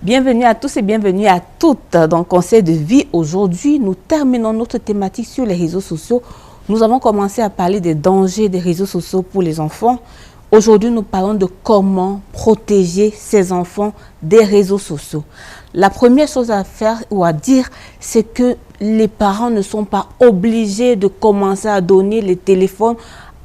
Bienvenue à tous et bienvenue à toutes dans Conseil de vie. Aujourd'hui, nous terminons notre thématique sur les réseaux sociaux. Nous avons commencé à parler des dangers des réseaux sociaux pour les enfants. Aujourd'hui, nous parlons de comment protéger ces enfants des réseaux sociaux. La première chose à faire ou à dire, c'est que les parents ne sont pas obligés de commencer à donner les téléphones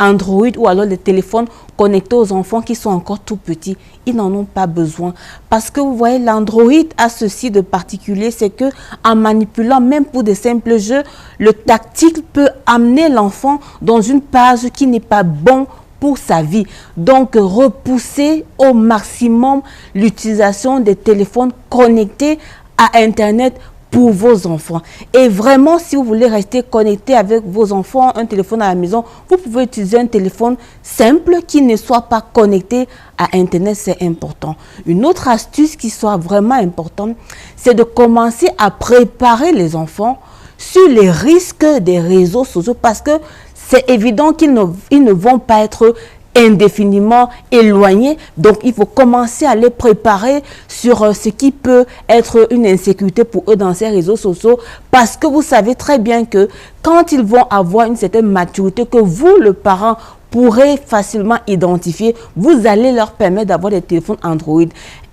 Android ou alors les téléphones connectés aux enfants qui sont encore tout petits. Ils n'en ont pas besoin. Parce que vous voyez, l'Android a ceci de particulier, c'est que en manipulant, même pour des simples jeux, le tactile peut amener l'enfant dans une page qui n'est pas bon pour sa vie. Donc, repousser au maximum l'utilisation des téléphones connectés à Internet pour vos enfants. Et vraiment, si vous voulez rester connecté avec vos enfants, un téléphone à la maison, vous pouvez utiliser un téléphone simple qui ne soit pas connecté à Internet, c'est important. Une autre astuce qui soit vraiment importante, c'est de commencer à préparer les enfants sur les risques des réseaux sociaux parce que c'est évident qu'ils ne vont pas être indéfiniment éloignés. Donc, il faut commencer à les préparer sur ce qui peut être une insécurité pour eux dans ces réseaux sociaux parce que vous savez très bien que quand ils vont avoir une certaine maturité que vous, le parent, pourrez facilement identifier, vous allez leur permettre d'avoir des téléphones Android.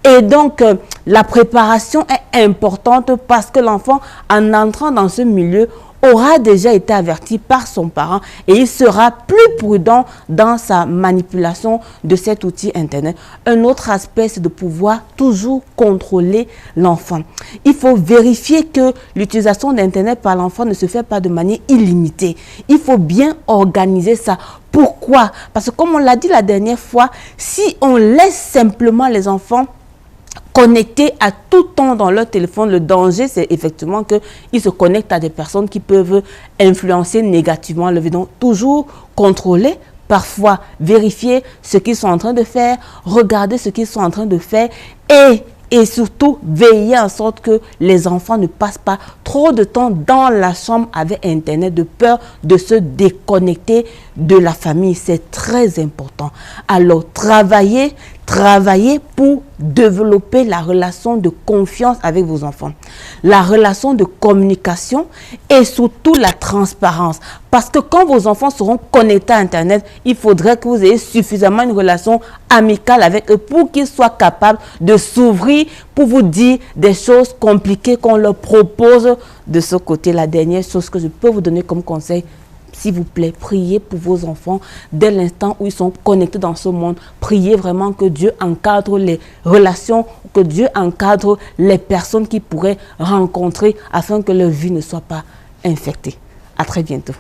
Et donc, la préparation est importante parce que l'enfant, en entrant dans ce milieu, aura déjà été averti par son parent et il sera plus prudent dans sa manipulation de cet outil Internet. Un autre aspect, c'est de pouvoir toujours contrôler l'enfant. Il faut vérifier que l'utilisation d'Internet par l'enfant ne se fait pas de manière illimitée. Il faut bien organiser ça. Pourquoi? Parce que comme on l'a dit la dernière fois, si on laisse simplement les enfants connectés à tout temps dans leur téléphone, le danger, c'est effectivement qu'ils se connectent à des personnes qui peuvent influencer négativement le vie. Donc, toujours contrôler, parfois vérifier ce qu'ils sont en train de faire, regarder ce qu'ils sont en train de faire et surtout veiller en sorte que les enfants ne passent pas trop de temps dans la chambre avec Internet de peur de se déconnecter de la famille. C'est très important. Alors, travaillez pour développer la relation de confiance avec vos enfants, la relation de communication et surtout la transparence. Parce que quand vos enfants seront connectés à Internet, il faudrait que vous ayez suffisamment une relation amicale avec eux pour qu'ils soient capables de s'ouvrir pour vous dire des choses compliquées qu'on leur propose de ce côté. La dernière chose que je peux vous donner comme conseil, s'il vous plaît, priez pour vos enfants dès l'instant où ils sont connectés dans ce monde. Priez vraiment que Dieu encadre les relations, que Dieu encadre les personnes qu'ils pourraient rencontrer afin que leur vie ne soit pas infectée. À très bientôt.